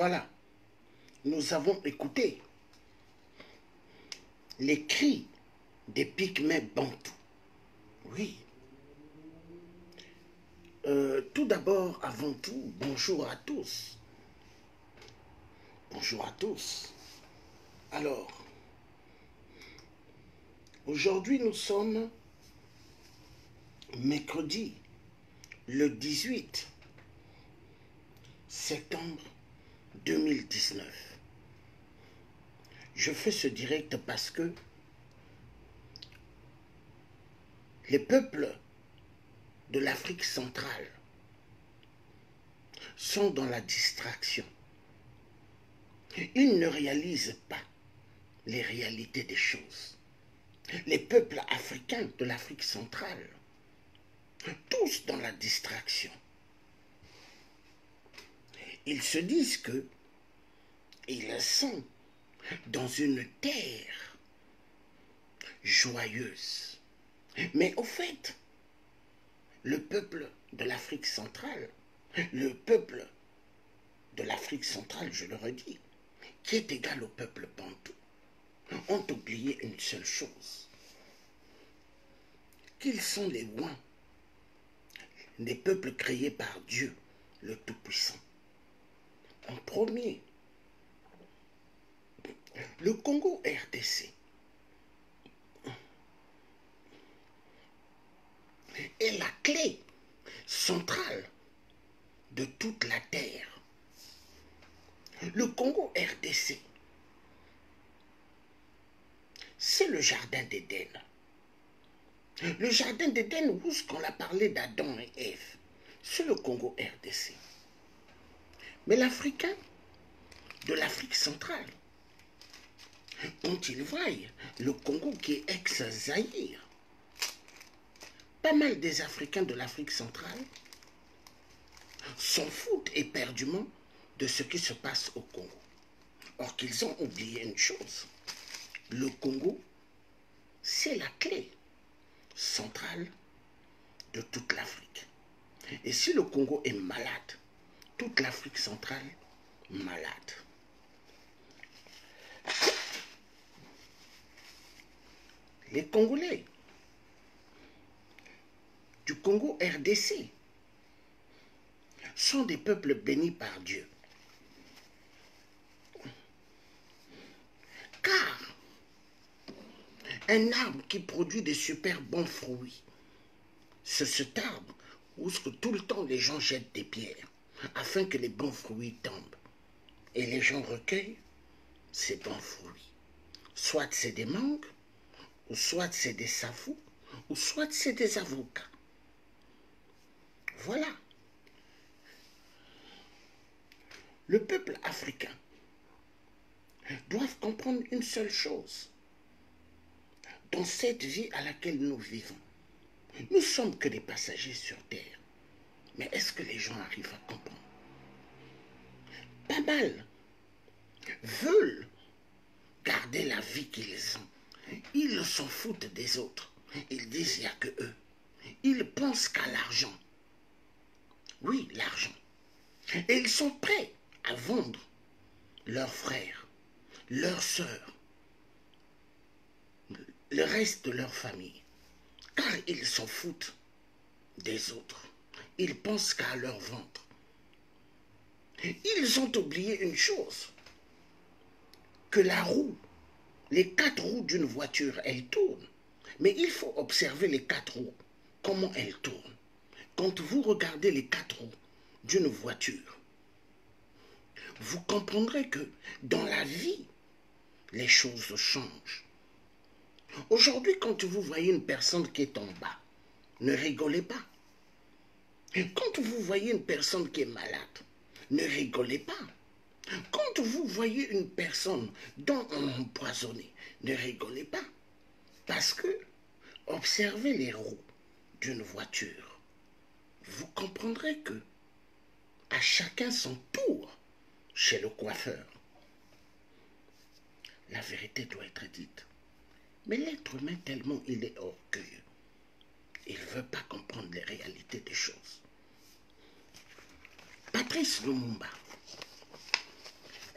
Voilà, nous avons écouté les cris des pygmées bantous. Oui. Tout d'abord, avant tout, bonjour à tous. Bonjour à tous. Alors, aujourd'hui nous sommes mercredi, le 18 septembre 2019. Je fais ce direct parce que les peuples de l'Afrique centrale sont dans la distraction. Ils ne réalisent pas les réalités des choses. Les peuples africains de l'Afrique centrale, tous dans la distraction. Ils se disent que ils sont dans une terre joyeuse. Mais au fait, le peuple de l'Afrique centrale, le peuple de l'Afrique centrale, je le redis, qui est égal au peuple bantou, ont oublié une seule chose, qu'ils sont les ouins des peuples créés par Dieu, le Tout-Puissant. En premier, le Congo RDC est la clé centrale de toute la terre. Le Congo RDC, c'est le jardin d'Éden. Le jardin d'Éden, où ce qu'on a parlé d'Adam et Ève, c'est le Congo RDC. Mais l'Africain de l'Afrique centrale, quand il voit le Congo qui est ex-Zaïre, pas mal des Africains de l'Afrique centrale s'en foutent éperdument de ce qui se passe au Congo. Or qu'ils ont oublié une chose. Le Congo, c'est la clé centrale de toute l'Afrique. Et si le Congo est malade, toute l'Afrique centrale malade. Les Congolais du Congo RDC sont des peuples bénis par Dieu. Car un arbre qui produit des super bons fruits, c'est cet arbre où tout le temps les gens jettent des pierres afin que les bons fruits tombent. Et les gens recueillent ces bons fruits. Soit c'est des mangues, ou soit c'est des safous, ou soit c'est des avocats. Voilà. Le peuple africain doit comprendre une seule chose. Dans cette vie à laquelle nous vivons, nous ne sommes que des passagers sur Terre. Mais est-ce que les gens arrivent à comprendre? Pas mal veulent garder la vie qu'ils ont. Ils s'en foutent des autres. Ils disent qu'il n'y a que eux. Ils pensent qu'à l'argent. Oui, l'argent. Et ils sont prêts à vendre leurs frères, leurs sœurs, le reste de leur famille. Car ils s'en foutent des autres. Ils pensent qu'à leur ventre. Ils ont oublié une chose, que la roue, les 4 roues d'une voiture, elles tournent. Mais il faut observer les 4 roues, comment elles tournent. Quand vous regardez les 4 roues d'une voiture, vous comprendrez que dans la vie, les choses changent. Aujourd'hui, quand vous voyez une personne qui est en bas, ne rigolez pas. Quand vous voyez une personne qui est malade, ne rigolez pas. Quand vous voyez une personne dont on a empoisonné, ne rigolez pas. Parce que, observez les roues d'une voiture, vous comprendrez que à chacun son tour chez le coiffeur. La vérité doit être dite. Mais l'être humain, tellement il est orgueilleux, il ne veut pas comprendre les réalités des choses. Patrice Lumumba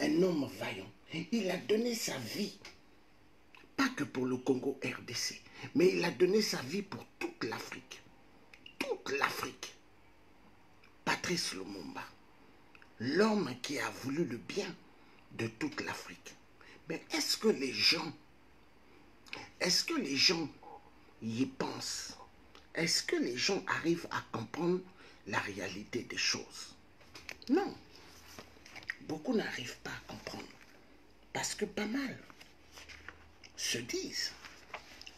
un homme vaillant. Il a donné sa vie, pas que pour le Congo RDC, mais il a donné sa vie pour toute l'Afrique. Toute l'Afrique. Patrice Lumumba, l'homme qui a voulu le bien de toute l'Afrique. Mais est-ce que les gens y pensent? Est-ce que les gens arrivent à comprendre la réalité des choses? Non. Beaucoup n'arrivent pas à comprendre. Parce que pas mal se disent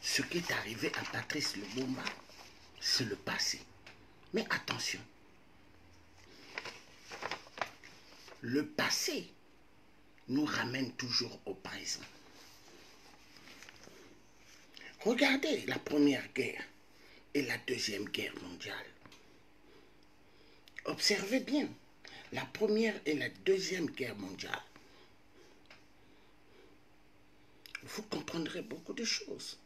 ce qui est arrivé à Patrice Lumumba, c'est le passé. Mais attention, le passé nous ramène toujours au présent. Regardez la Première Guerre et la Deuxième Guerre mondiale. Observez bien la Première et la Deuxième Guerre mondiale. Vous comprendrez beaucoup de choses.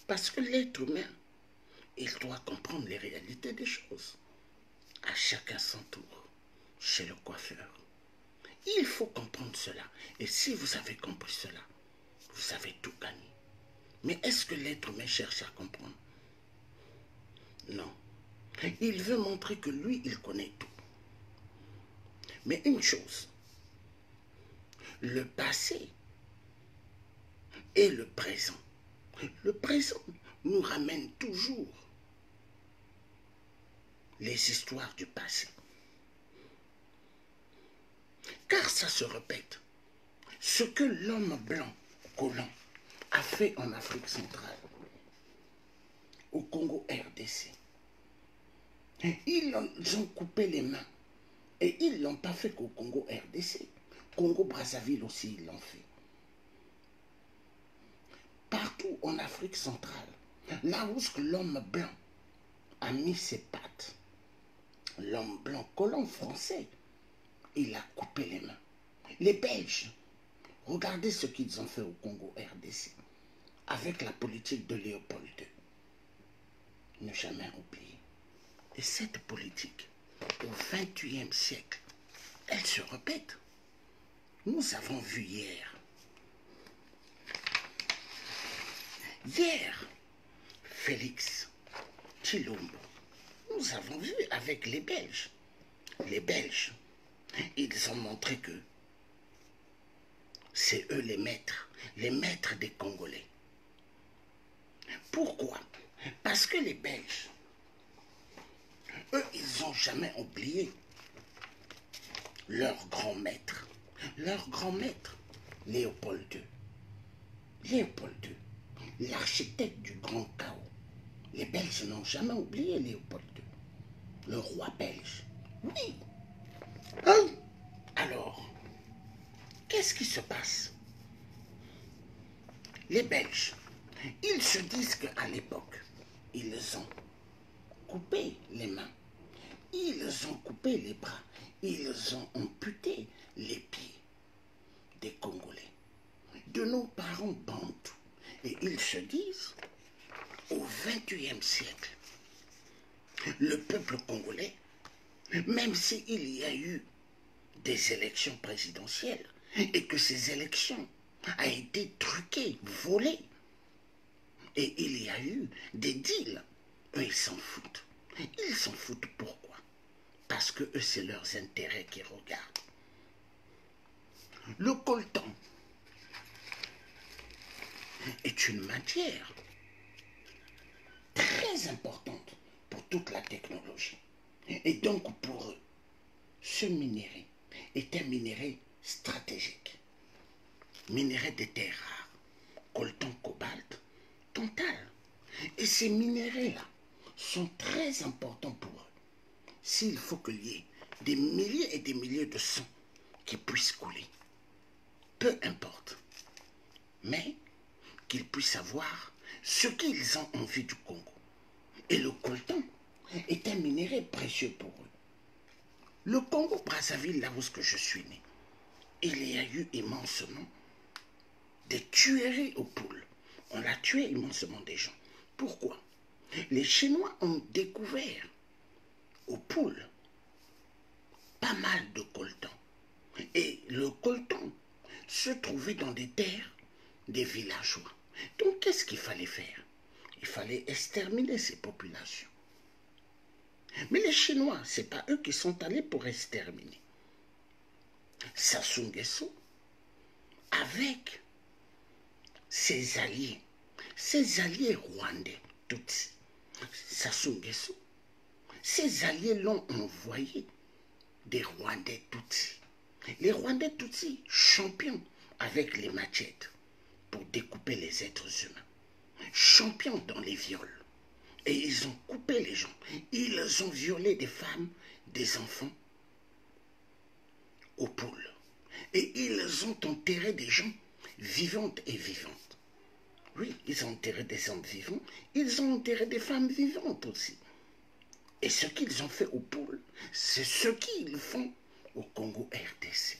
Parce que l'être humain, il doit comprendre les réalités des choses. À chacun son tour, chez le coiffeur. Il faut comprendre cela. Et si vous avez compris cela, vous avez tout gagné. Mais est-ce que l'être humain cherche à comprendre? Non. Il veut montrer que lui, il connaît tout. Mais une chose, le passé et le présent. Le présent nous ramène toujours les histoires du passé. Car ça se répète. Ce que l'homme blanc, colon, a fait en Afrique centrale, au Congo RDC, ils ont coupé les mains. Et ils ne l'ont pas fait qu'au Congo RDC. Congo Brazzaville aussi, ils l'ont fait. Partout en Afrique centrale, là où l'homme blanc a mis ses pattes, l'homme blanc colon français, il a coupé les mains. Les Belges, regardez ce qu'ils ont fait au Congo RDC avec la politique de Léopold II. Ne jamais oublier. Et cette politique, au XXIe siècle, elle se répète. Nous avons vu hier. Hier, Félix Tshilombo, nous avons vu avec les Belges. Les Belges, ils ont montré que c'est eux les maîtres des Congolais. Pourquoi? Parce que les Belges, eux, ils n'ont jamais oublié leur grand maître. Leur grand maître, Léopold II. Léopold II, l'architecte du grand chaos. Les Belges n'ont jamais oublié Léopold II, le roi belge. Oui. Hein? Alors, qu'est-ce qui se passe? Les Belges, ils se disent qu'à l'époque, ils ont coupé les mains, ils ont coupé les bras, ils ont amputé les pieds des Congolais, de nos parents bantous. Et ils se disent, au XXIe siècle, le peuple congolais, même s'il y a eu des élections présidentielles et que ces élections ont été truquées, volées, et il y a eu des deals, eux ils s'en foutent. Ils s'en foutent pourquoi? Parce que eux c'est leurs intérêts qui regardent. Le coltan est une matière très importante pour toute la technologie. Et donc pour eux, ce minerai est un minerai stratégique. Minerai de terres rares, coltan, cobalt, tantal. Et ces minéraux-là sont très importants pour eux. S'il faut qu'il y ait des milliers et des milliers de sangs qui puissent couler, peu importe, mais qu'ils puissent avoir ce qu'ils ont envie du Congo. Et le coltan est un minerai précieux pour eux. Le Congo Brazzaville, là où je suis né, il y a eu immensément des tueries aux poules. On a tué immensément des gens. Pourquoi? Les Chinois ont découvert aux poules pas mal de coltan. Et le coltan se trouvaient dans des terres des villageois. Donc qu'est-ce qu'il fallait faire? Il fallait exterminer ces populations. Mais les Chinois, ce n'est pas eux qui sont allés pour exterminer. Sassou Nguesso, avec ses alliés rwandais, Tutsis, Sassou Nguesso, ses alliés l'ont envoyé des Rwandais Tutsis. Les Rwandais Tutsis, champions avec les machettes pour découper les êtres humains, champions dans les viols. Et ils ont coupé les gens. Ils ont violé des femmes, des enfants aux poules. Et ils ont enterré des gens vivantes et vivantes. Oui, ils ont enterré des hommes vivants. Ils ont enterré des femmes vivantes aussi. Et ce qu'ils ont fait aux poules, c'est ce qu'ils font au Congo RDC.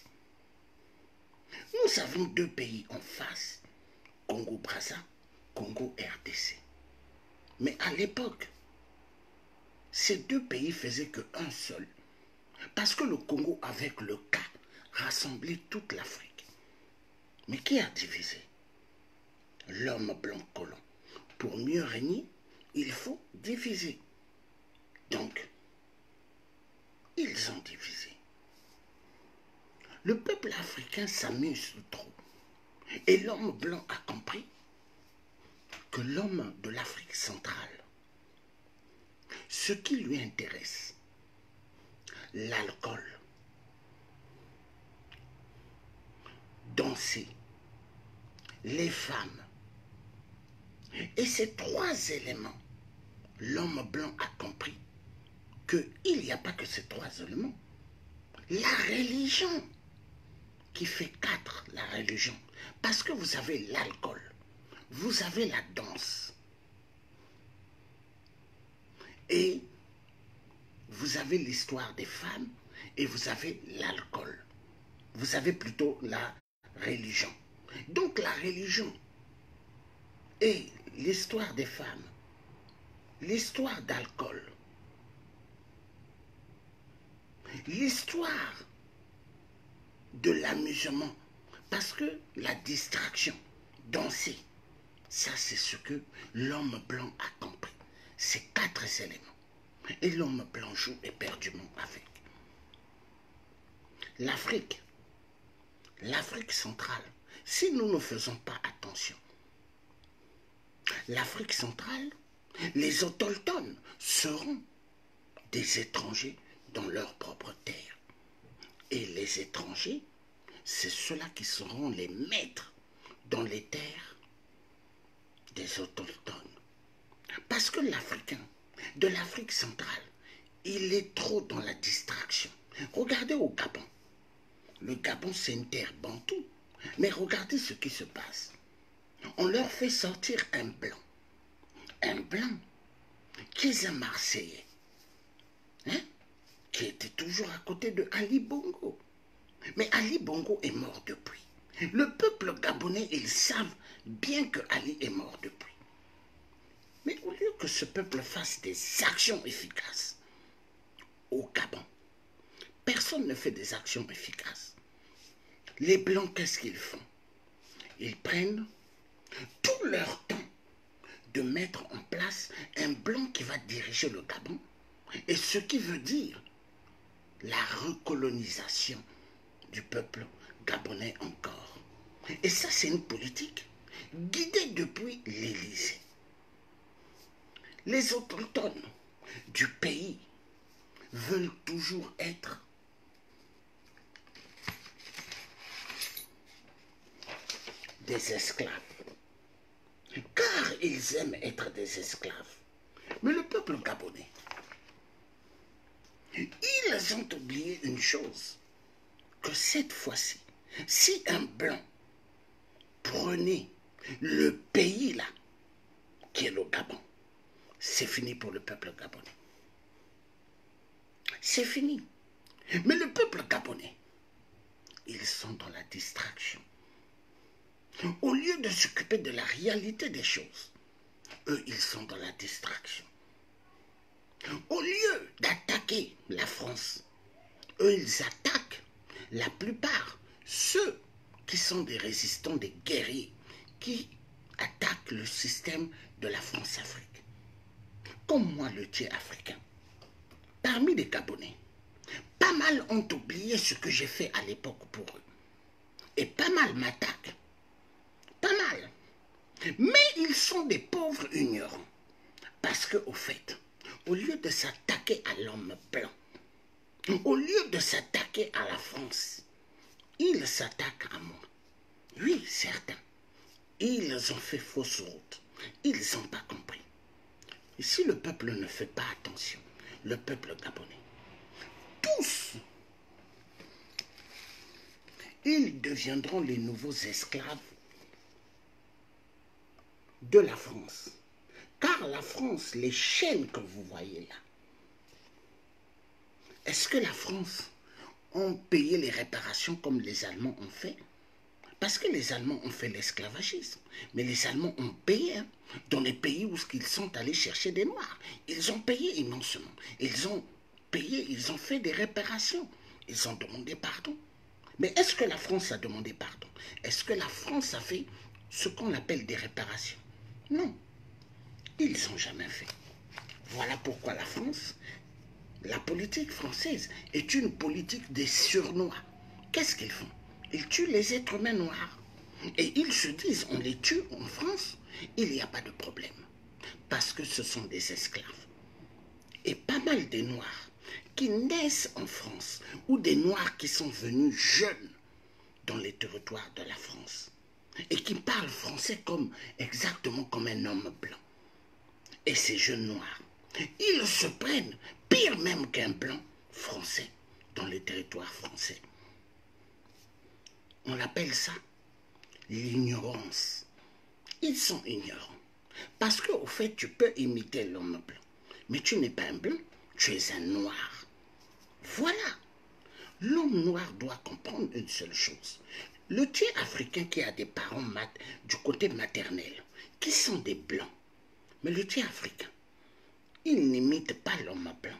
Nous avons deux pays en face, Congo-Brazza, Congo RDC. Mais à l'époque, ces deux pays faisaient qu'un seul. Parce que le Congo, avec le K, rassemblait toute l'Afrique. Mais qui a divisé? L'homme blanc colon. Pour mieux régner, il faut diviser. Donc, ils ont divisé. Le peuple africain s'amuse trop. Et l'homme blanc a compris que l'homme de l'Afrique centrale, ce qui lui intéresse, l'alcool, danser, les femmes, et ces trois éléments, l'homme blanc a compris qu'il n'y a pas que ces trois éléments. La religion qui fait quatre, la religion, parce que vous avez l'alcool, vous avez la danse, et vous avez l'histoire des femmes, et vous avez l'alcool. Vous avez plutôt la religion. Donc la religion et l'histoire des femmes, l'histoire d'alcool, l'histoire de l'amusement, parce que la distraction, danser, ça c'est ce que l'homme blanc a compris. Ces quatre éléments. Et l'homme blanc joue éperdument avec. L'Afrique centrale, si nous ne faisons pas attention, l'Afrique centrale, les autochtones seront des étrangers dans leur propre terre. Et les étrangers, c'est ceux-là qui seront les maîtres dans les terres des autochtones. Parce que l'Africain, de l'Afrique centrale, il est trop dans la distraction. Regardez au Gabon. Le Gabon, c'est une terre bantoue. Mais regardez ce qui se passe. On leur fait sortir un blanc. Un blanc qui est un Marseillais. Hein? Qui était toujours à côté de Ali Bongo. Mais Ali Bongo est mort depuis. Le peuple gabonais, ils savent bien que Ali est mort depuis. Mais au lieu que ce peuple fasse des actions efficaces au Gabon, personne ne fait des actions efficaces. Les Blancs, qu'est-ce qu'ils font? Ils prennent tout leur temps de mettre en place un Blanc qui va diriger le Gabon, et ce qui veut dire la recolonisation du peuple gabonais encore. Et ça, c'est une politique guidée depuis l'Élysée. Les autochtones du pays veulent toujours être des esclaves, car ils aiment être des esclaves. Mais le peuple gabonais, ils ont oublié une chose, que cette fois-ci, si un blanc prenait le pays là, qui est le Gabon, c'est fini pour le peuple gabonais. C'est fini. Mais le peuple gabonais, ils sont dans la distraction. Au lieu de s'occuper de la réalité des choses, eux, ils sont dans la distraction. Au lieu d'attaquer la France, eux, ils attaquent la plupart ceux qui sont des résistants, des guerriers, qui attaquent le système de la France-Afrique. Comme moi, le Thiers africain. Parmi les Gabonais, pas mal ont oublié ce que j'ai fait à l'époque pour eux. Et pas mal m'attaquent. Pas mal. Mais ils sont des pauvres ignorants. Parce qu'au fait, au lieu de s'attaquer à l'homme blanc, au lieu de s'attaquer à la France, ils s'attaquent à moi. Oui, certains. Ils ont fait fausse route. Ils n'ont pas compris. Et si le peuple ne fait pas attention, le peuple gabonais, tous, ils deviendront les nouveaux esclaves de la France. Car la France, les chaînes que vous voyez là, est-ce que la France a payé les réparations comme les Allemands ont fait? Parce que les Allemands ont fait l'esclavagisme. Mais les Allemands ont payé dans les pays où ils sont allés chercher des Noirs. Ils ont payé immensément. Ils ont payé, ils ont fait des réparations. Ils ont demandé pardon. Mais est-ce que la France a demandé pardon? Est-ce que la France a fait ce qu'on appelle des réparations? Non. Ils n'ont jamais fait. Voilà pourquoi la France, la politique française est une politique des surnois. Qu'est-ce qu'ils font? Ils tuent les êtres humains noirs. Et ils se disent, on les tue en France, il n'y a pas de problème. Parce que ce sont des esclaves. Et pas mal des Noirs qui naissent en France, ou des Noirs qui sont venus jeunes dans les territoires de la France, et qui parlent français exactement comme un homme blanc. Et ces jeunes Noirs, ils se prennent, pire même qu'un blanc français, dans les territoires français. On appelle ça l'ignorance. Ils sont ignorants. Parce qu'au fait, tu peux imiter l'homme blanc. Mais tu n'es pas un blanc, tu es un noir. Voilà. L'homme noir doit comprendre une seule chose. Le Thiers africain qui a des parents du côté maternel, qui sont des blancs. Mais le Thiers africain, il n'imite pas l'homme blanc.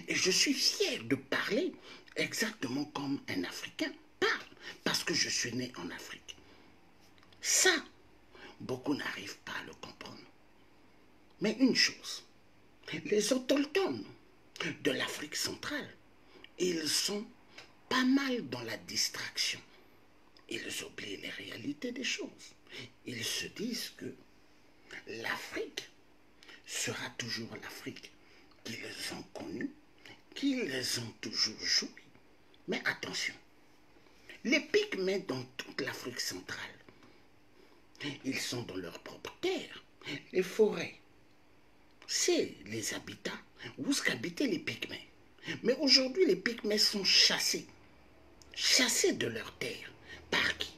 Et je suis fier de parler exactement comme un Africain parle. Parce que je suis né en Afrique. Ça, beaucoup n'arrivent pas à le comprendre. Mais une chose, les autochtones de l'Afrique centrale, ils sont pas mal dans la distraction. Ils oublient les réalités des choses. Ils se disent que l'Afrique sera toujours l'Afrique qu'ils ont connue, qu'ils ont toujours joué. Mais attention, les Pygmées dans toute l'Afrique centrale, ils sont dans leur propre terre. Les forêts, c'est les habitats où qu'habitaient les Pygmées. Mais aujourd'hui, les Pygmées sont chassés de leur terre. Par qui?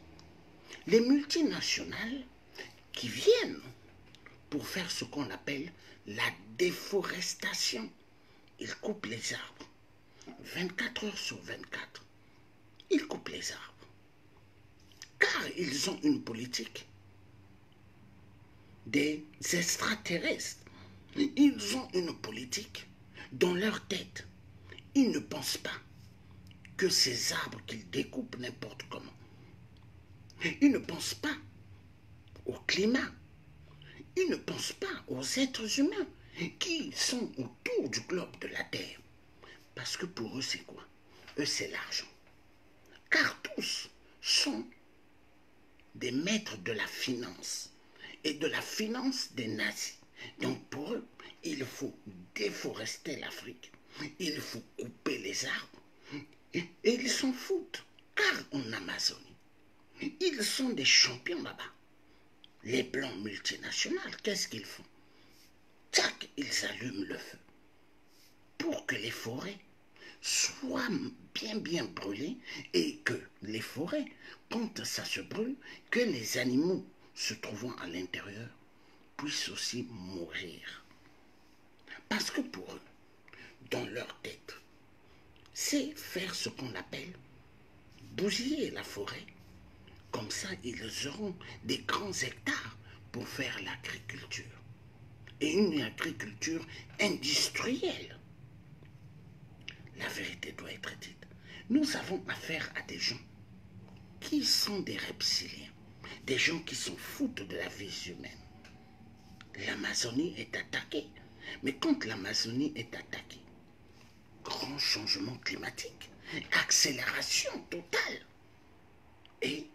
Les multinationales qui viennent pour faire ce qu'on appelle la déforestation. Ils coupent les arbres 24 heures sur 24. Ils coupent les arbres. Car ils ont une politique des extraterrestres. Ils ont une politique dans leur tête. Ils ne pensent pas que ces arbres qu'ils découpent n'importe comment. Ils ne pensent pas au climat. Ils ne pensent pas aux êtres humains qui sont autour du globe de la Terre. Parce que pour eux, c'est quoi? Eux, c'est l'argent. Car tous sont des maîtres de la finance et de la finance des nazis. Donc pour eux, il faut déforester l'Afrique. Il faut couper les arbres. Et ils s'en foutent. Car en Amazonie, ils sont des champions là-bas. Les blancs multinationales, qu'est-ce qu'ils font? Tac, ils allument le feu. Pour que les forêts soient bien brûlées et que les forêts, quand ça se brûle, que les animaux se trouvant à l'intérieur puissent aussi mourir. Parce que pour eux, dans leur tête, c'est faire ce qu'on appelle bousiller la forêt. Comme ça, ils auront des grands hectares pour faire l'agriculture. Et une agriculture industrielle. La vérité doit être dite. Nous avons affaire à des gens qui sont des reptiliens, des gens qui s'en foutent de la vie humaine. L'Amazonie est attaquée. Mais quand l'Amazonie est attaquée, grand changement climatique, accélération totale. Et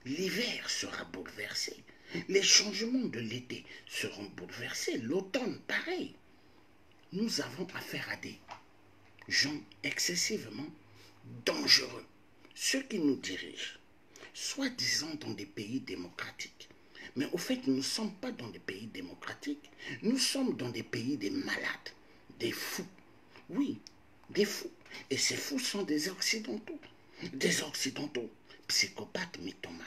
l'hiver sera bouleversé. Les changements de l'été seront bouleversés. L'automne, pareil. Nous avons affaire à des gens excessivement dangereux. Ceux qui nous dirigent, soi-disant dans des pays démocratiques. Mais au fait, nous ne sommes pas dans des pays démocratiques. Nous sommes dans des pays des malades, des fous. Oui, des fous. Et ces fous sont des Occidentaux. Des Occidentaux, psychopathes, mythomanes.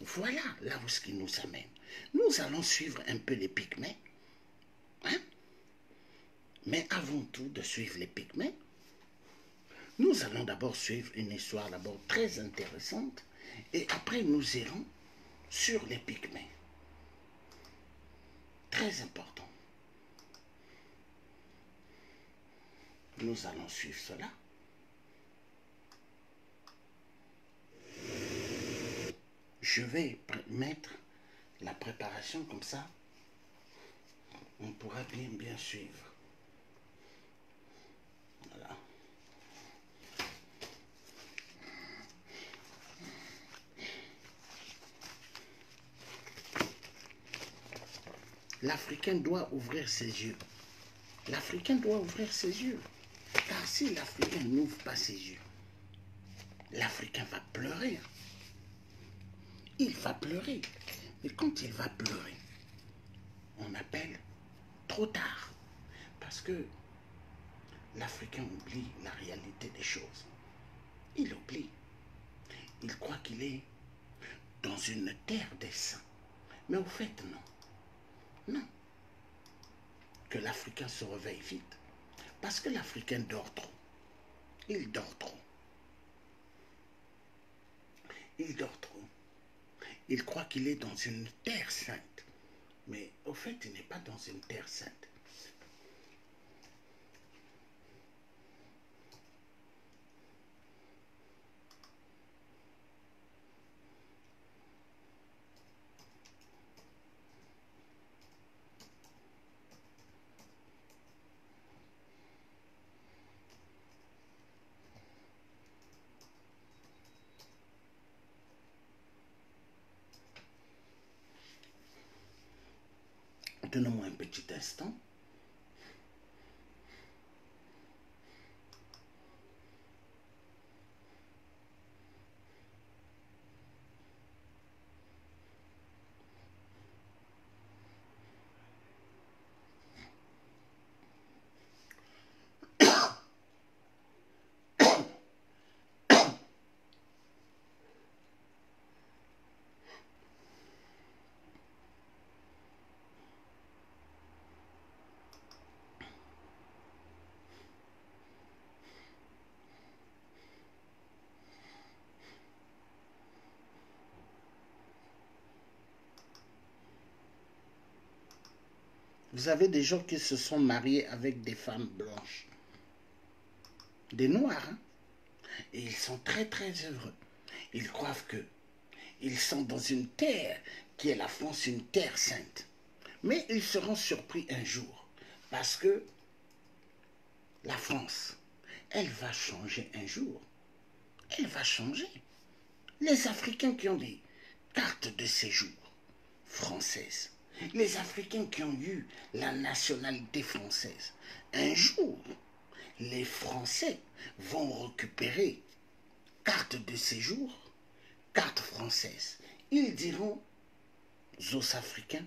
Voilà là où ce qui nous amène. Nous allons suivre un peu les Pygmées. Hein? Mais avant tout de suivre les Pygmées, nous allons d'abord suivre une histoire d'abord très intéressante. Et après nous irons sur les Pygmées. Très important. Nous allons suivre cela. Je vais mettre la préparation comme ça. On pourra bien suivre. Voilà. L'Africain doit ouvrir ses yeux. L'Africain doit ouvrir ses yeux. Car si l'Africain n'ouvre pas ses yeux, l'Africain va pleurer. Il va pleurer. Et quand il va pleurer, on appelle trop tard. Parce que l'Africain oublie la réalité des choses. Il oublie. Il croit qu'il est dans une terre des saints. Mais au fait, non. Non. Que l'Africain se réveille vite. Parce que l'Africain dort trop. Il dort trop. Il dort trop. Il croit qu'il est dans une terre sainte. Mais au fait, il n'est pas dans une terre sainte. Donnez-moi un petit instant. Vous avez des gens qui se sont mariés avec des femmes blanches. Des noirs, hein? Et ils sont très très heureux. Ils croient que ils sont dans une terre qui est la France, une terre sainte. Mais ils seront surpris un jour. Parce que la France, elle va changer un jour. Elle va changer. Les Africains qui ont des cartes de séjour françaises, les Africains qui ont eu la nationalité française, un jour, les Français vont récupérer carte de séjour, carte française. Ils diront aux Africains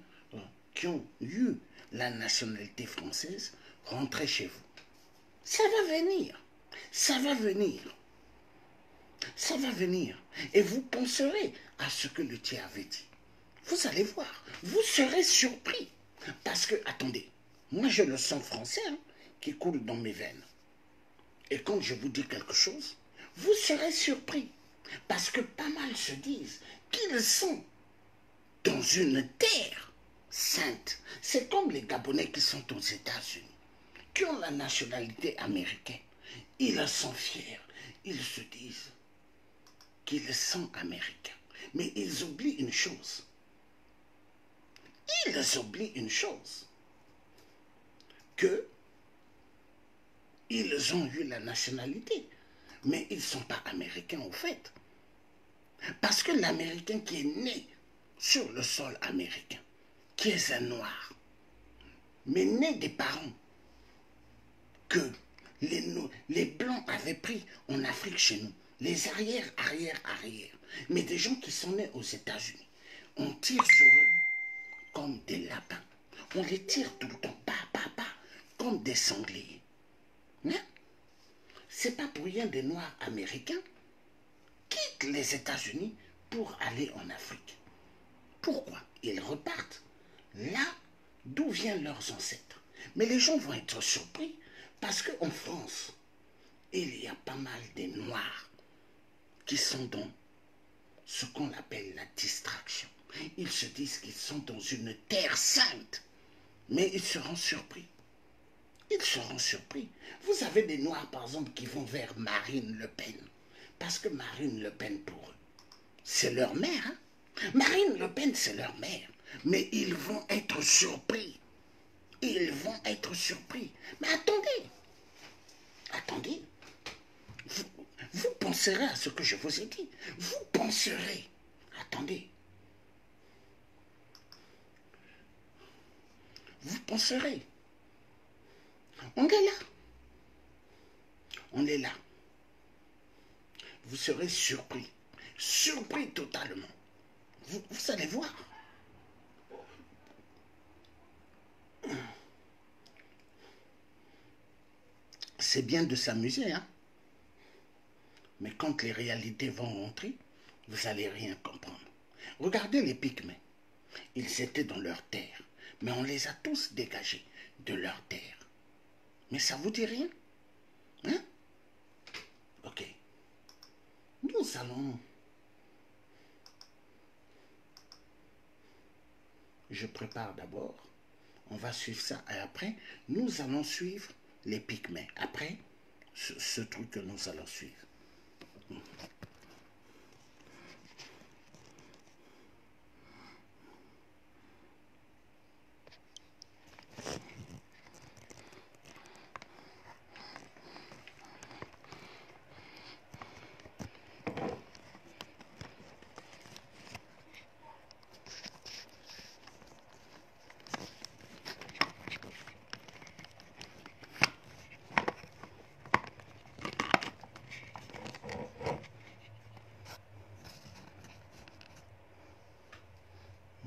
qui ont eu la nationalité française, rentrez chez vous. Ça va venir. Ça va venir. Ça va venir. Et vous penserez à ce que le Thiers avait dit. Vous allez voir. Vous serez surpris. Parce que, attendez, moi j'ai le sang français qui coule dans mes veines. Et quand je vous dis quelque chose, vous serez surpris. Parce que pas mal se disent qu'ils sont dans une terre sainte. C'est comme les Gabonais qui sont aux États-Unis, qui ont la nationalité américaine. Ils sont fiers. Ils se disent, qu'ils sont américains. Mais ils oublient une chose. Ils oublient une chose. Que ils ont eu la nationalité. Mais ils ne sont pas américains au fait. Parce que l'Américain qui est né sur le sol américain, qui est un noir, mais né des parents que les Blancs avaient pris en Afrique chez nous, les arrière. Mais des gens qui sont nés aux États-Unis, on tire sur eux comme des lapins. On les tire tout le temps, comme des sangliers. Hein? C'est pas pour rien des Noirs américains quittent les États-Unis pour aller en Afrique. Pourquoi? Ils repartent là d'où viennent leurs ancêtres. Mais les gens vont être surpris parce qu'en France, il y a pas mal des Noirs qui sont dans ce qu'on appelle la distraction. Ils se disent qu'ils sont dans une terre sainte, mais ils seront surpris. Ils seront surpris. Vous avez des Noirs, par exemple, qui vont vers Marine Le Pen, parce que Marine Le Pen, pour eux, c'est leur mère. Hein? Marine Le Pen, c'est leur mère. Mais ils vont être surpris. Ils vont être surpris. Mais attendez. Vous penserez à ce que je vous ai dit. Vous penserez. Attendez. Vous penserez. On est là. On est là. Vous serez surpris. Surpris totalement. Vous allez voir. C'est bien de s'amuser, hein. Mais quand les réalités vont rentrer, vous n'allez rien comprendre. Regardez les Pygmées. Ils étaient dans leur terre, mais on les a tous dégagés de leur terre. Mais ça vous dit rien? Hein? Ok. Nous allons... Je prépare d'abord. On va suivre ça. Et après, nous allons suivre les Pygmées. Après, ce truc que nous allons suivre.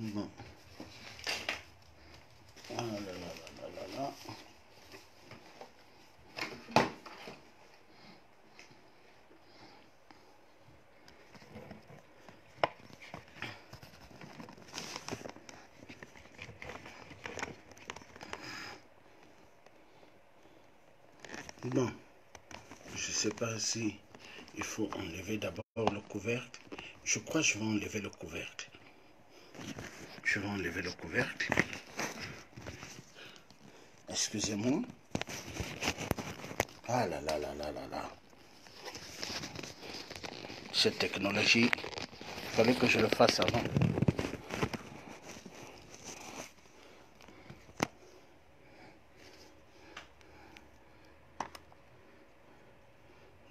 Bon. Ah là là là là là. Bon, je ne sais pas si il faut enlever d'abord le couvercle. Je crois que je vais enlever le couvercle. Je vais enlever le couvercle. Excusez-moi. Ah là là là là là là. Cette technologie, il fallait que je le fasse avant.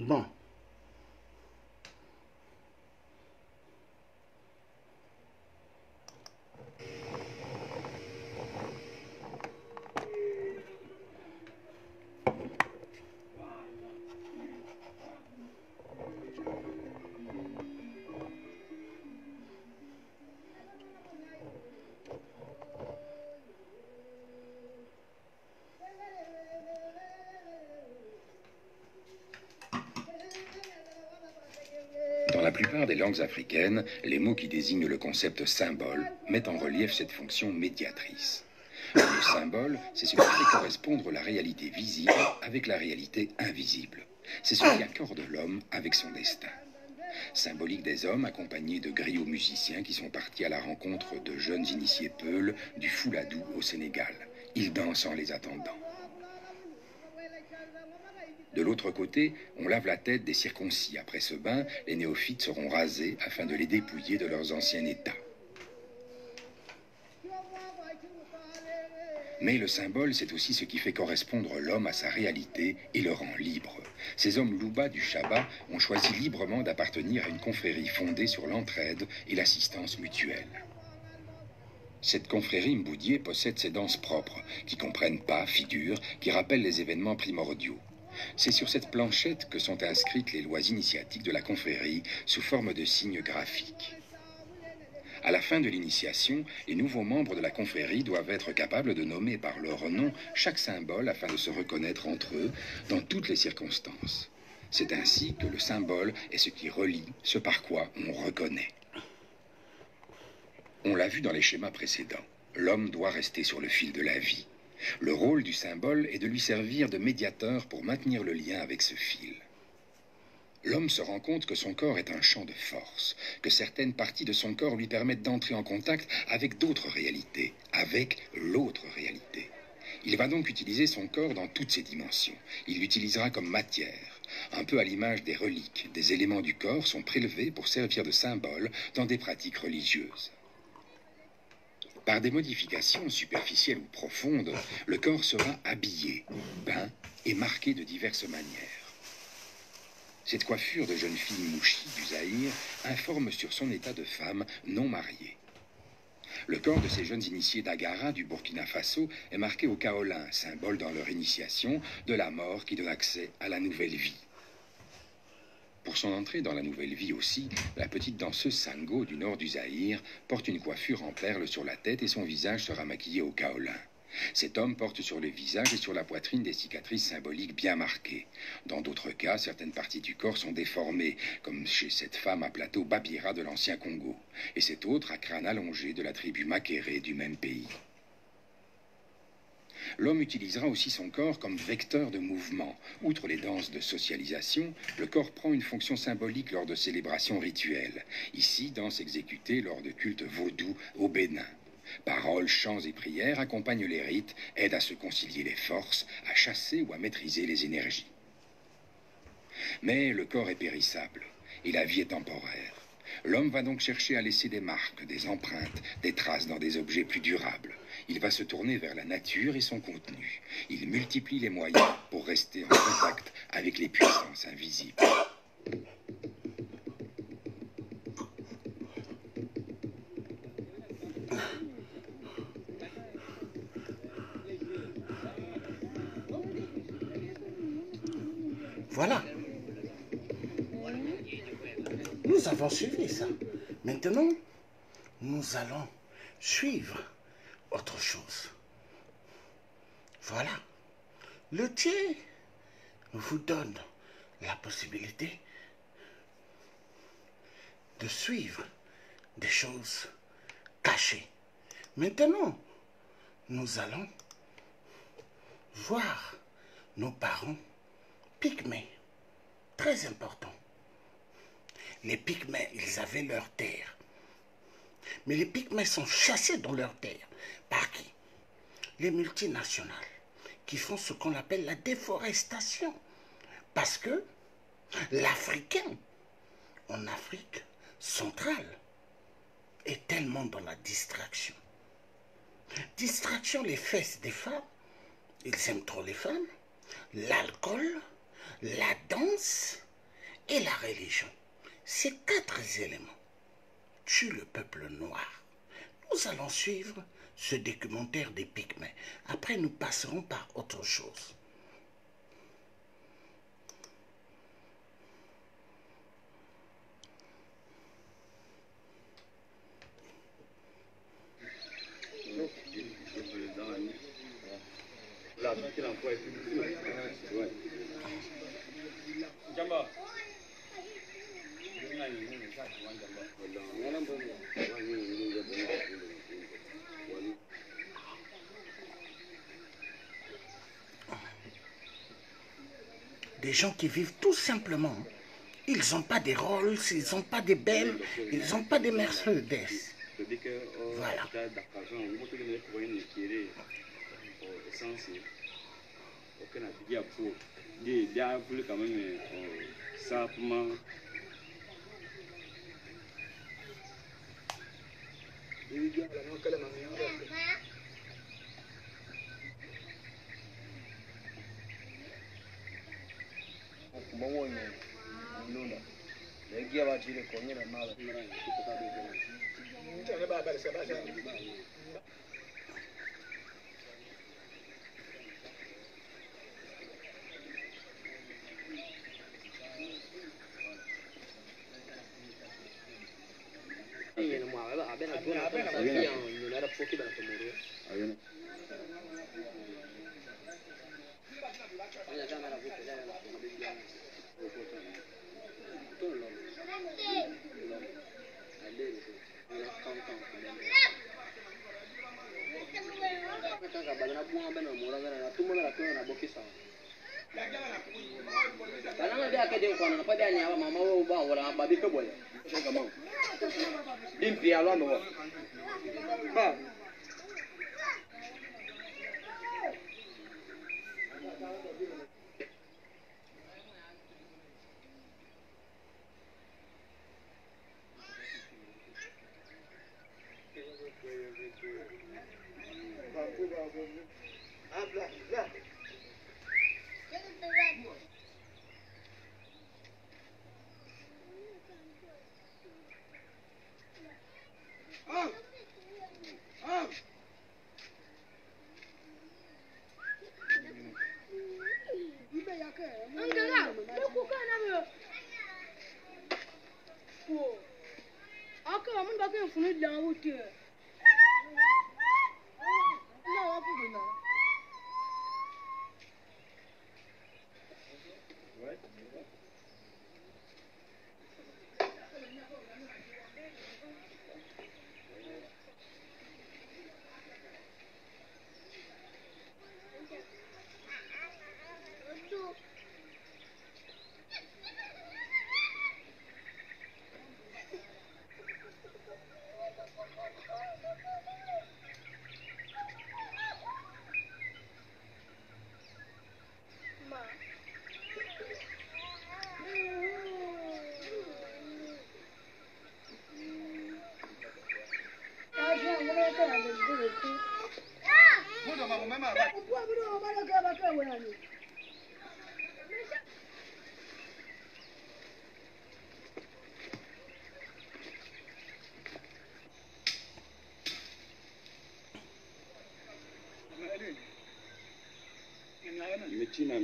Bon. Dans la plupart des langues africaines, les mots qui désignent le concept symbole mettent en relief cette fonction médiatrice. Le symbole, c'est ce qui fait correspondre la réalité visible avec la réalité invisible. C'est ce qui accorde l'homme avec son destin. Symbolique des hommes accompagnés de griots musiciens qui sont partis à la rencontre de jeunes initiés peuls du Fouladou au Sénégal. Ils dansent en les attendant. De l'autre côté, on lave la tête des circoncis. Après ce bain, les néophytes seront rasés afin de les dépouiller de leurs anciens états. Mais le symbole, c'est aussi ce qui fait correspondre l'homme à sa réalité et le rend libre. Ces hommes loubas du Shabbat ont choisi librement d'appartenir à une confrérie fondée sur l'entraide et l'assistance mutuelle. Cette confrérie mboudiée possède ses danses propres, qui comprennent pas, figures, qui rappellent les événements primordiaux. C'est sur cette planchette que sont inscrites les lois initiatiques de la confrérie sous forme de signes graphiques. À la fin de l'initiation, les nouveaux membres de la confrérie doivent être capables de nommer par leur nom chaque symbole afin de se reconnaître entre eux dans toutes les circonstances. C'est ainsi que le symbole est ce qui relie, ce par quoi on reconnaît. On l'a vu dans les schémas précédents, l'homme doit rester sur le fil de la vie. Le rôle du symbole est de lui servir de médiateur pour maintenir le lien avec ce fil. L'homme se rend compte que son corps est un champ de force, que certaines parties de son corps lui permettent d'entrer en contact avec d'autres réalités, avec l'autre réalité. Il va donc utiliser son corps dans toutes ses dimensions. Il l'utilisera comme matière. Un peu à l'image des reliques, des éléments du corps sont prélevés pour servir de symbole dans des pratiques religieuses. Par des modifications superficielles ou profondes, le corps sera habillé, peint et marqué de diverses manières. Cette coiffure de jeune fille mouchi du Zaïre informe sur son état de femme non mariée. Le corps de ces jeunes initiés d'Agara du Burkina Faso est marqué au kaolin, symbole dans leur initiation de la mort qui donne accès à la nouvelle vie. Pour son entrée dans la nouvelle vie aussi, la petite danseuse Sango du nord du Zaïre porte une coiffure en perles sur la tête et son visage sera maquillé au kaolin. Cet homme porte sur le visage et sur la poitrine des cicatrices symboliques bien marquées. Dans d'autres cas, certaines parties du corps sont déformées, comme chez cette femme à plateau Babira de l'ancien Congo, et cette autre à crâne allongé de la tribu Makéré du même pays. L'homme utilisera aussi son corps comme vecteur de mouvement. Outre les danses de socialisation, le corps prend une fonction symbolique lors de célébrations rituelles. Ici, danse exécutée lors de cultes vaudous au Bénin. Paroles, chants et prières accompagnent les rites, aident à se concilier les forces, à chasser ou à maîtriser les énergies. Mais le corps est périssable et la vie est temporaire. L'homme va donc chercher à laisser des marques, des empreintes, des traces dans des objets plus durables. Il va se tourner vers la nature et son contenu. Il multiplie les moyens pour rester en contact avec les puissances invisibles. Voilà. Nous avons suivi ça. Maintenant, nous allons suivre autre chose. Voilà. Le Dieu vous donne la possibilité de suivre des choses cachées. Maintenant, nous allons voir nos parents pygmées. Très important. Les pygmées, ils avaient leur terre. Mais les pygmées sont chassés dans leur terre. Par qui? Les multinationales, qui font ce qu'on appelle la déforestation. Parce que l'Africain, en Afrique centrale, est tellement dans la distraction. Distraction, les fesses des femmes, ils aiment trop les femmes, l'alcool, la danse et la religion. Ces 4 éléments tuent le peuple noir. Nous allons suivre ce documentaire des Pygmées. Après, nous passerons par autre chose. Des gens qui vivent tout simplement. Ils n'ont pas des Rolls, ils n'ont pas des belles, ils n'ont pas des Mercedes. Voilà. Dia voulu quand même simplement.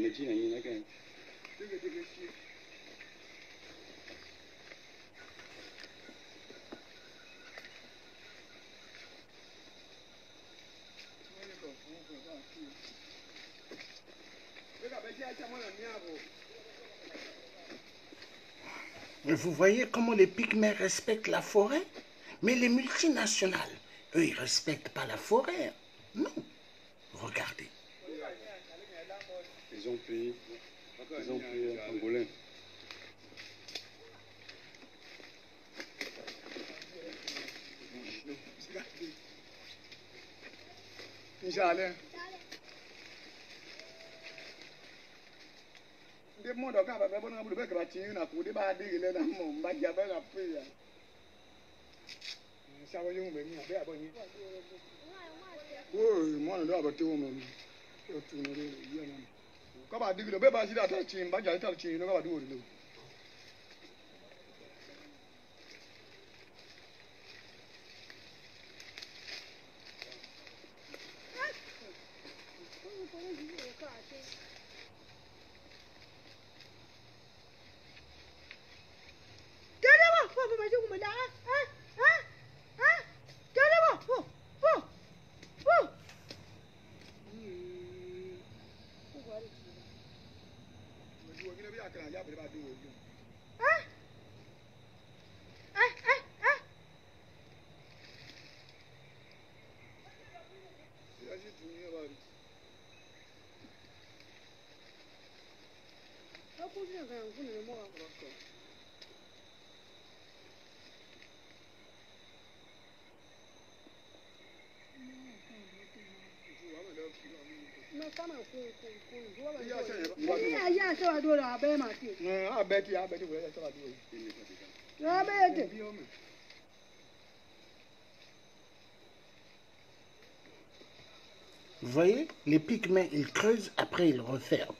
Medina, you again. Vous voyez comment les pygmées respectent la forêt? Mais les multinationales, eux, ils ne respectent pas la forêt. Non. Regardez. Ils ont pris Angolais. Vous voyez, les pygmées, ils creusent, après ils referment.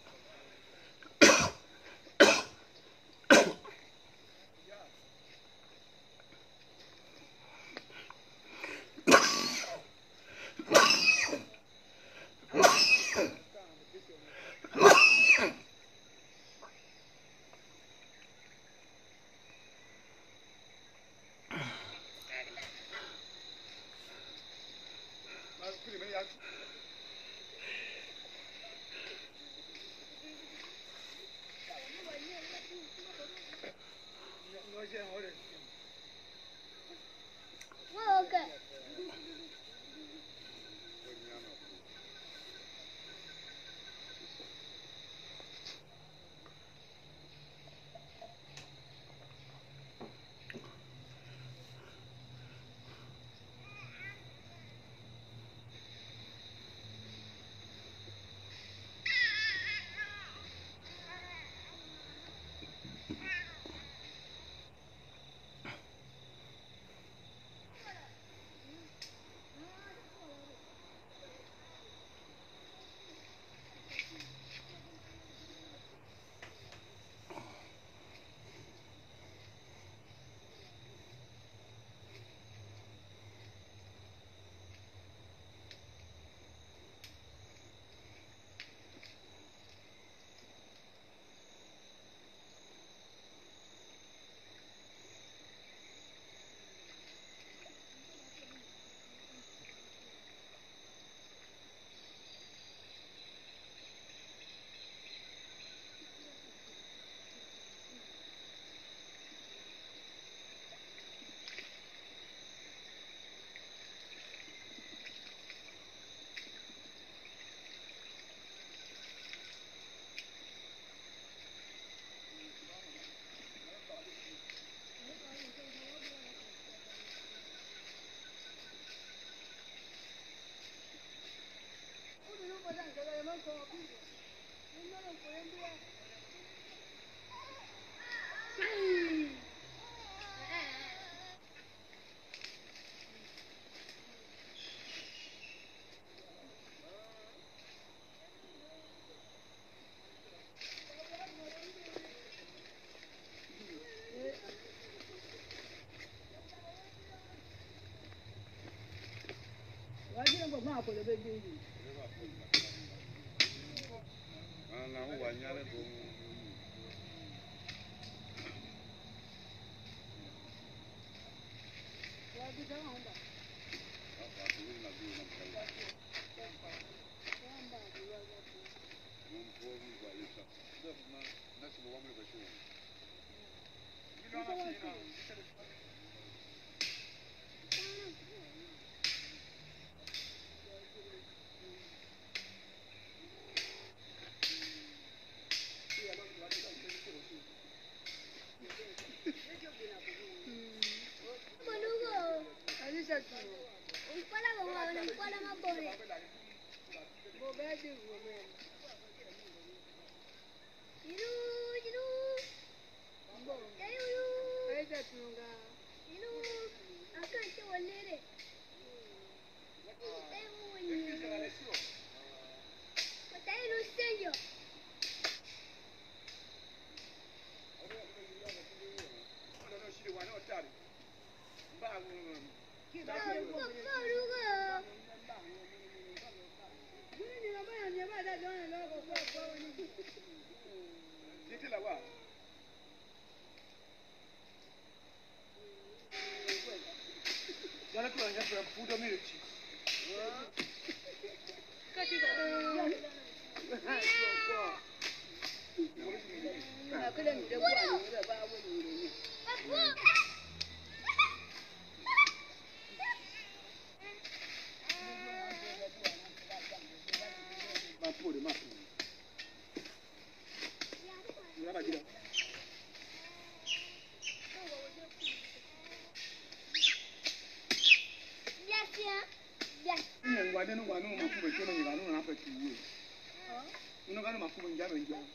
unogana makubo njalo njalo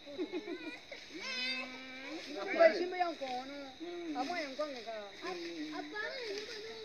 Kwa shimbe ya kono. Amwa ya ngonga ka. Apa ni bano.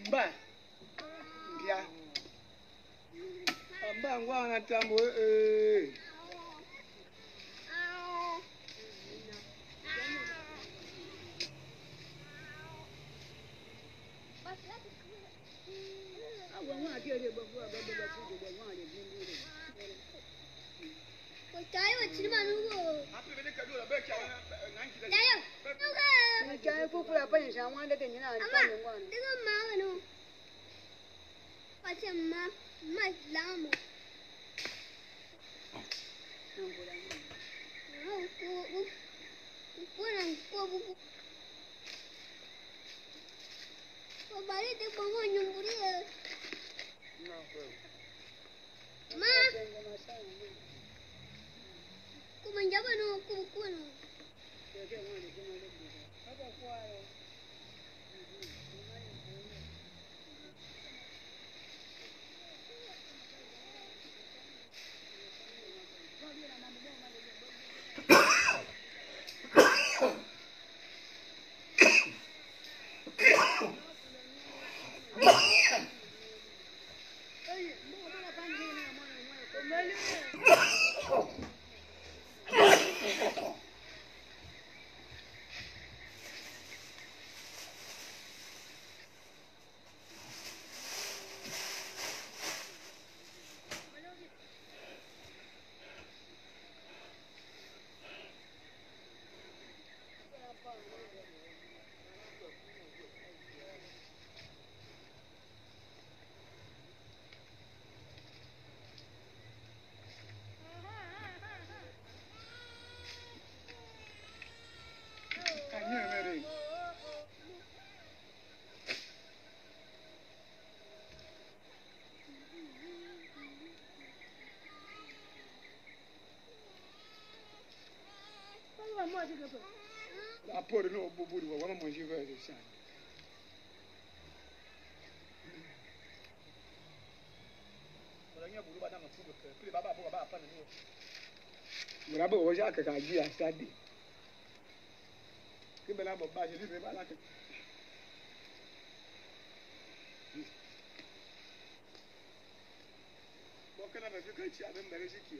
Mba ndia amba ngwana tambo Apore no buburi wa mama mwenye vile sana. Balanya buru bana mafugo kule baba hapo baba hapa ndio. Murabo hoja akakajia stadi. Kibela baba jili baba lake. Bokana bafika chi abembere shiki.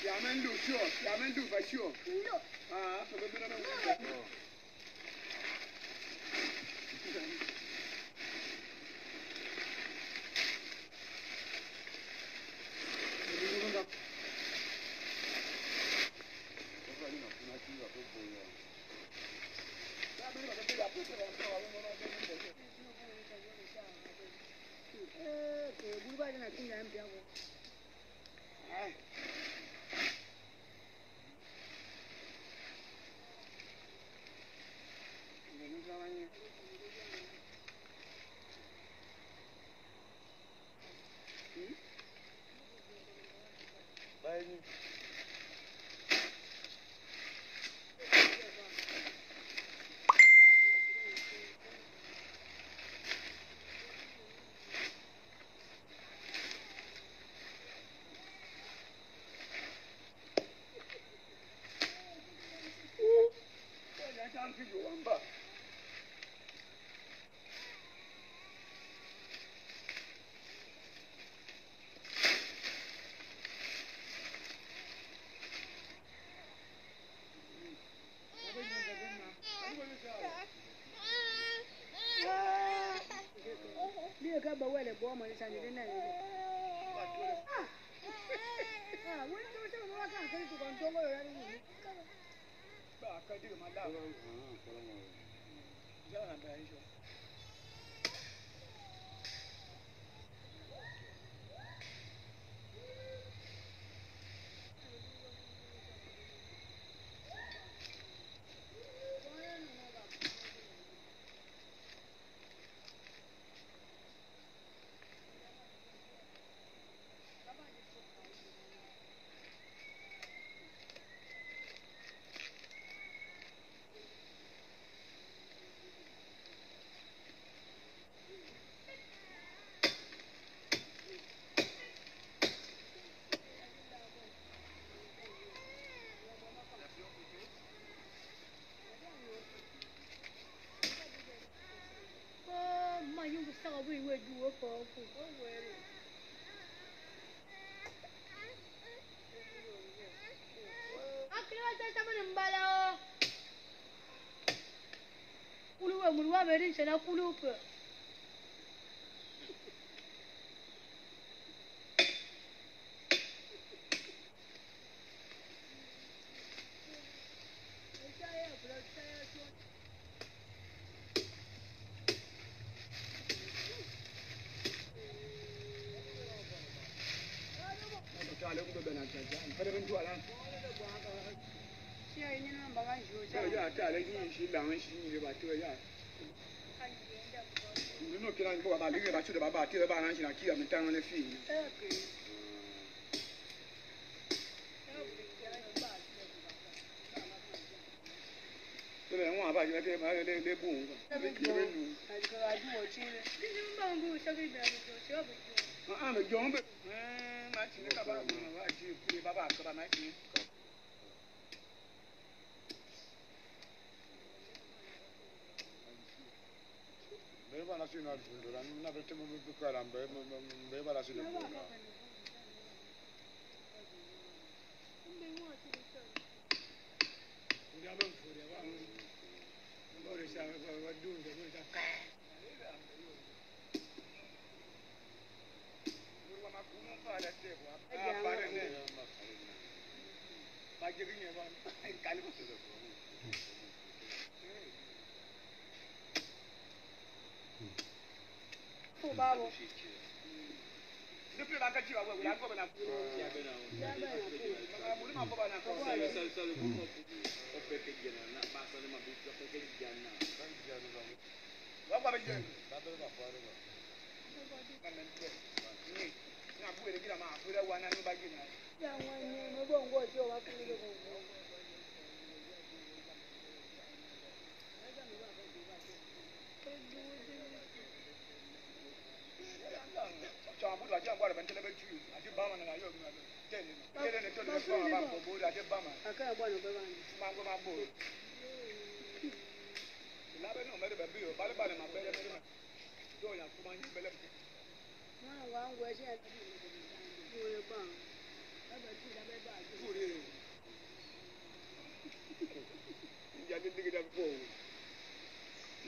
Yamendu sure, yamendu for sure. Ah, for the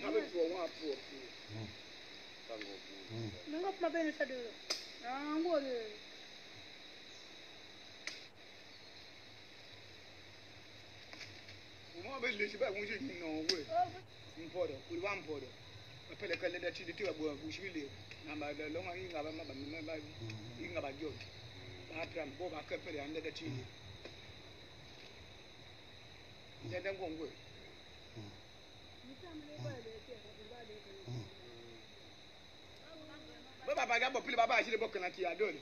Habe pour moi pour. Nunca kuma bem essa duro. Não, agora. Moi ben les pas manger non ouais. Importe, pour va importe. Après le calendrier tu dis bois bouche vile. Na ba le longa inga ba inga ba jot. Ba tram bo ba ka pere ande da ti. Ya dan gongwe. Baba ga bo pile baba ajile bo kana ki adole.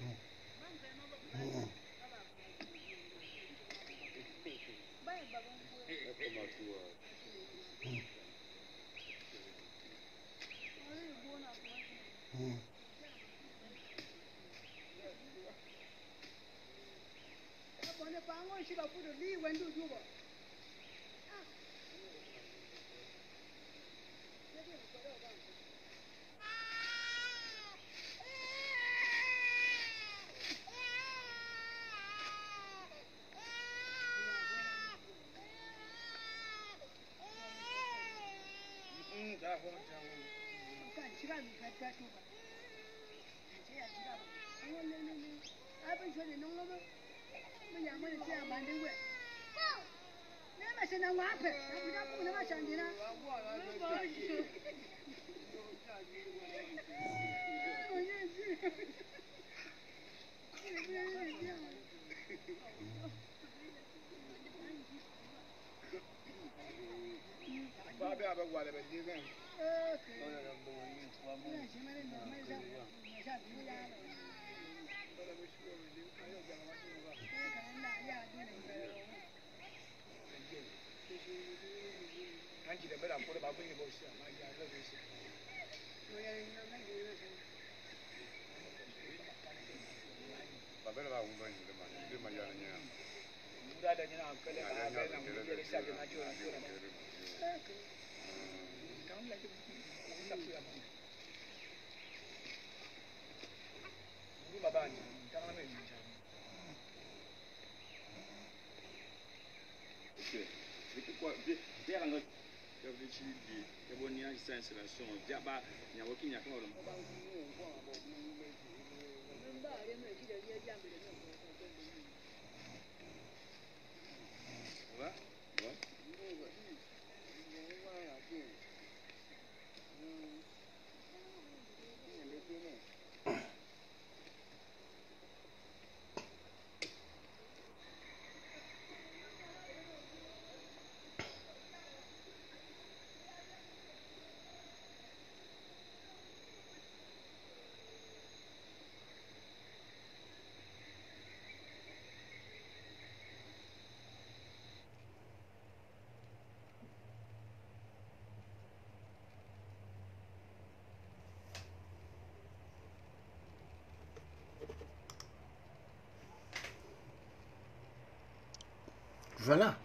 Voilà,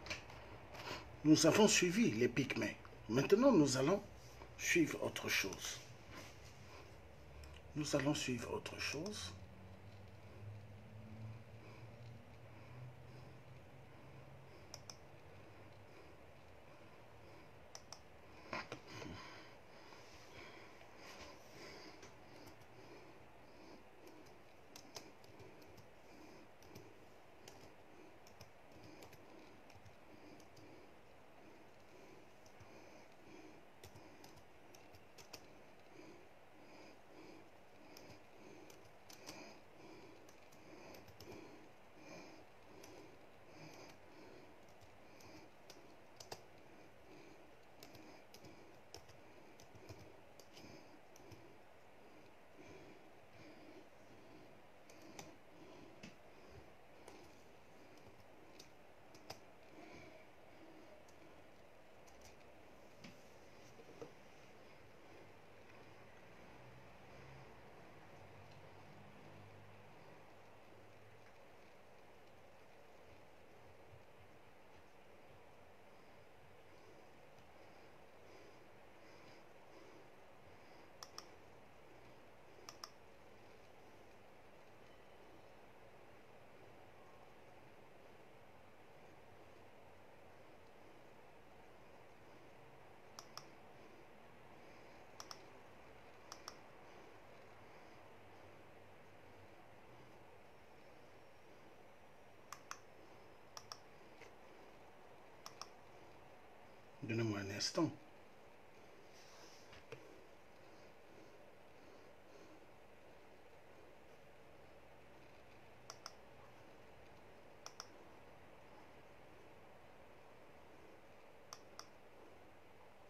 nous avons suivi les Pygmées. Maintenant, nous allons suivre autre chose. Nous allons suivre autre chose. Donnez-moi un instant.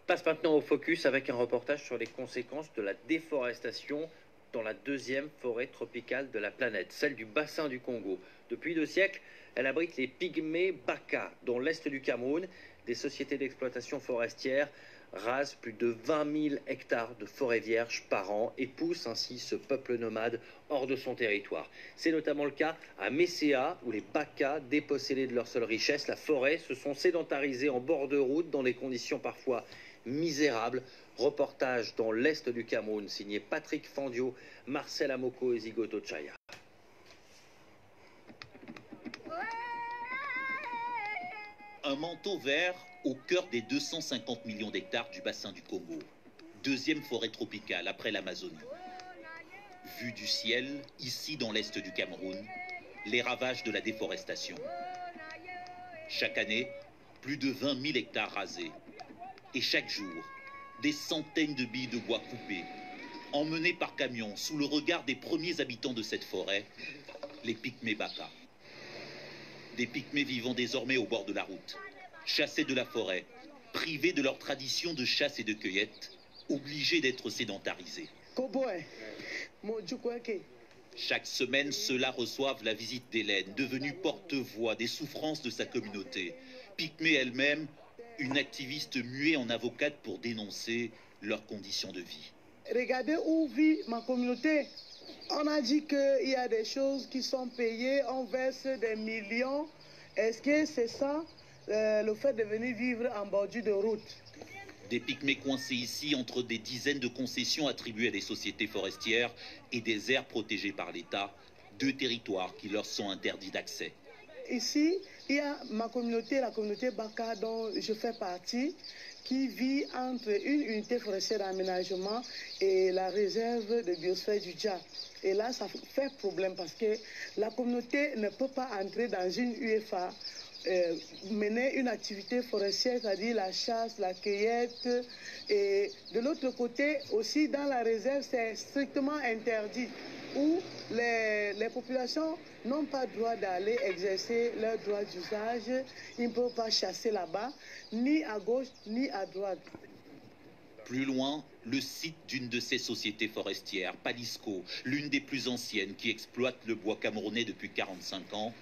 Passe maintenant au focus avec un reportage sur les conséquences de la déforestation dans la deuxième forêt tropicale de la planète, celle du bassin du Congo. Depuis 2 siècles, elle abrite les pygmées Baka, dans l'est du Cameroun. Des sociétés d'exploitation forestière rasent plus de 20 000 hectares de forêts vierges par an et poussent ainsi ce peuple nomade hors de son territoire. C'est notamment le cas à Messéa, où les Baka, dépossédés de leur seule richesse, la forêt, se sont sédentarisés en bord de route dans des conditions parfois misérables. Reportage dans l'est du Cameroun, signé Patrick Fandio, Marcel Amoko et Zigoto Chaya. Un manteau vert au cœur des 250 millions d'hectares du bassin du Congo. Deuxième forêt tropicale après l'Amazonie. Vue du ciel, ici dans l'est du Cameroun, les ravages de la déforestation. Chaque année, plus de 20 000 hectares rasés. Et chaque jour, des centaines de billes de bois coupées, emmenées par camion sous le regard des premiers habitants de cette forêt, les pygmées Baka. Des pygmées vivant désormais au bord de la route, chassés de la forêt, privés de leur tradition de chasse et de cueillette, obligés d'être sédentarisés. Chaque semaine, ceux-là reçoivent la visite d'Hélène, devenue porte-voix des souffrances de sa communauté. Pygmée elle-même, une activiste muée en avocate pour dénoncer leurs conditions de vie. Regardez où vit ma communauté. On a dit qu'il y a des choses qui sont payées, on verse des millions. Est-ce que c'est ça, le fait de venir vivre en bordure de route? Des pygmées coincés ici entre des dizaines de concessions attribuées à des sociétés forestières et des aires protégées par l'État, 2 territoires qui leur sont interdits d'accès. Ici, il y a ma communauté, la communauté Baka dont je fais partie, qui vit entre une unité forestière d'aménagement et la réserve de biosphère du Dja. Et là, ça fait problème parce que la communauté ne peut pas entrer dans une UFA, mener une activité forestière, c'est-à-dire la chasse, la cueillette. Et de l'autre côté, aussi dans la réserve, c'est strictement interdit, où les populations n'ont pas le droit d'aller exercer leur droit d'usage. Ils ne peuvent pas chasser là-bas, ni à gauche, ni à droite. Plus loin, le site d'une de ces sociétés forestières, Palisco, l'une des plus anciennes qui exploite le bois camerounais depuis 45 ans,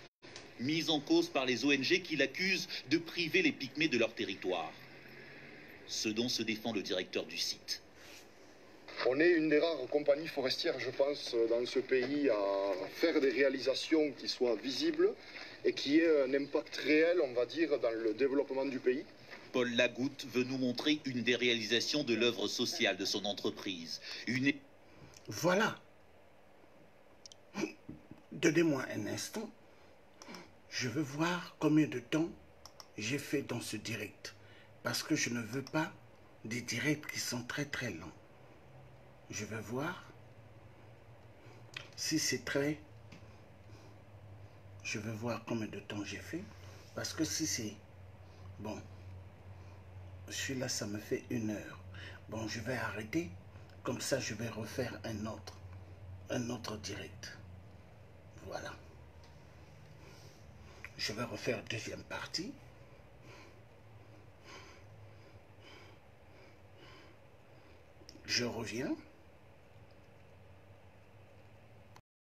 mise en cause par les ONG qui l'accusent de priver les pygmées de leur territoire. Ce dont se défend le directeur du site. On est une des rares compagnies forestières, je pense, dans ce pays à faire des réalisations qui soient visibles et qui aient un impact réel, on va dire, dans le développement du pays. Paul Lagoutte veut nous montrer une des réalisations de l'œuvre sociale de son entreprise. Voilà. Donnez-moi un instant. Je veux voir combien de temps j'ai fait dans ce direct. Parce que je ne veux pas des directs qui sont très très longs. Je vais voir si c'est très... Je vais voir combien de temps j'ai fait. Parce que si c'est... Bon, celui-là, ça me fait 1 heure. Bon, je vais arrêter. Comme ça, je vais refaire un autre direct. Voilà. Je vais refaire deuxième partie. Je reviens.